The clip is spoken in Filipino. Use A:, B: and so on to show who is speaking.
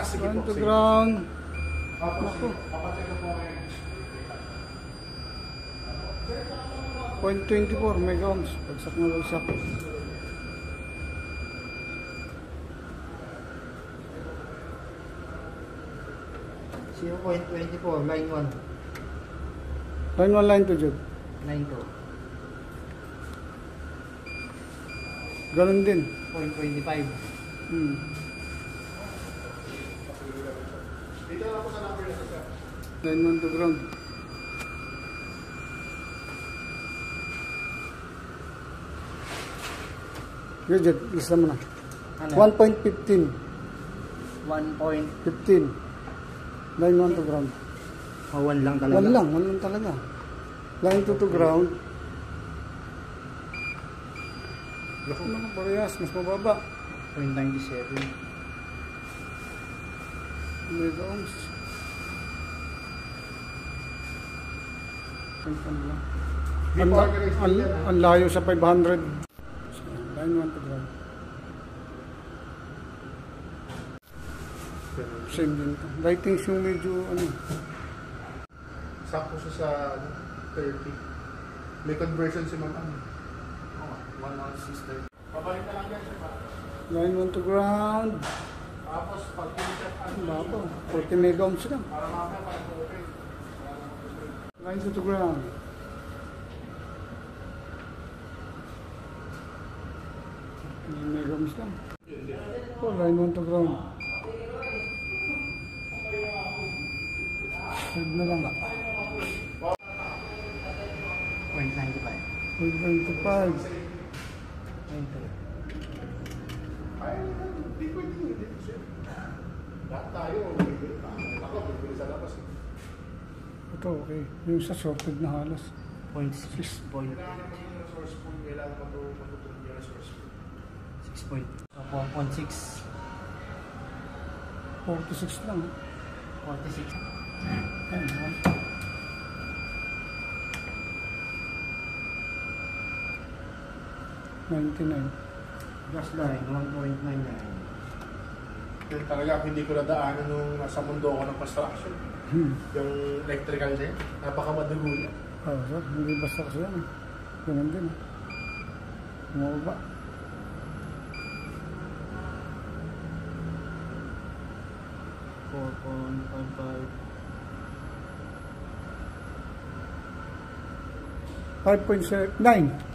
A: Sige
B: Line
A: po.
B: to
A: Sige.
B: ground.
A: Ako. Papacheck ko po kayo.
B: 0.24 mega ohms. Bagsak na bagsak.
C: .24, line 1.
B: Line 1, line 2 dyan.
C: Line 2.
B: Ganun din.
C: 0.25.
A: Dito na po sa number na siya.
B: Line 1 to ground. Gadget, lista mo na.
C: Ano?
B: 1.15.
C: 1.15.
B: 15. Line 1 to ground.
C: 1 lang talaga.
B: 1 lang talaga. Line 2 to ground. Lako naman, parehas, mas mababa.
C: 0.97.
B: Mega ohms. Ang layo sa 500. Line 1 to ground. Same din to. Lightings yung medyo ano.
A: Sakto siya sa 30. May conversion si Ma'am Ann.
C: 1.630.
A: Pabalik na lang yan siya pa.
B: Line 1 to ground.
A: Tapos pag pinichat
B: Ang baba. 40 mega ohms lang.
A: para mamaya para po okay.
B: Line 2 to ground. Mega ohms lang. Oh, line 1 to ground. 5 na lang.
C: 0.95.
B: 0.95.
A: Ay, hindi pwede mo hindi siya. Lahat tayo. Ako, bibili sa labas.
B: Ito, okay. Yung sa sorted na halos.
C: 0.6.
A: Kailangan naman yung source pool. Kailangan matutulong niya na source pool.
C: 1.6.
B: 46 lang.
C: 46.
B: Ayan, 99.
C: Gas line, 1.99.
A: Yun talaga, hindi ko nadaanan nung nasa mundo ako ng construction. Yung electrical din, napakamadugo niya.
B: Oh, sir. Hindi basta kasi yan. Ganun din. Bumaba. $5.9.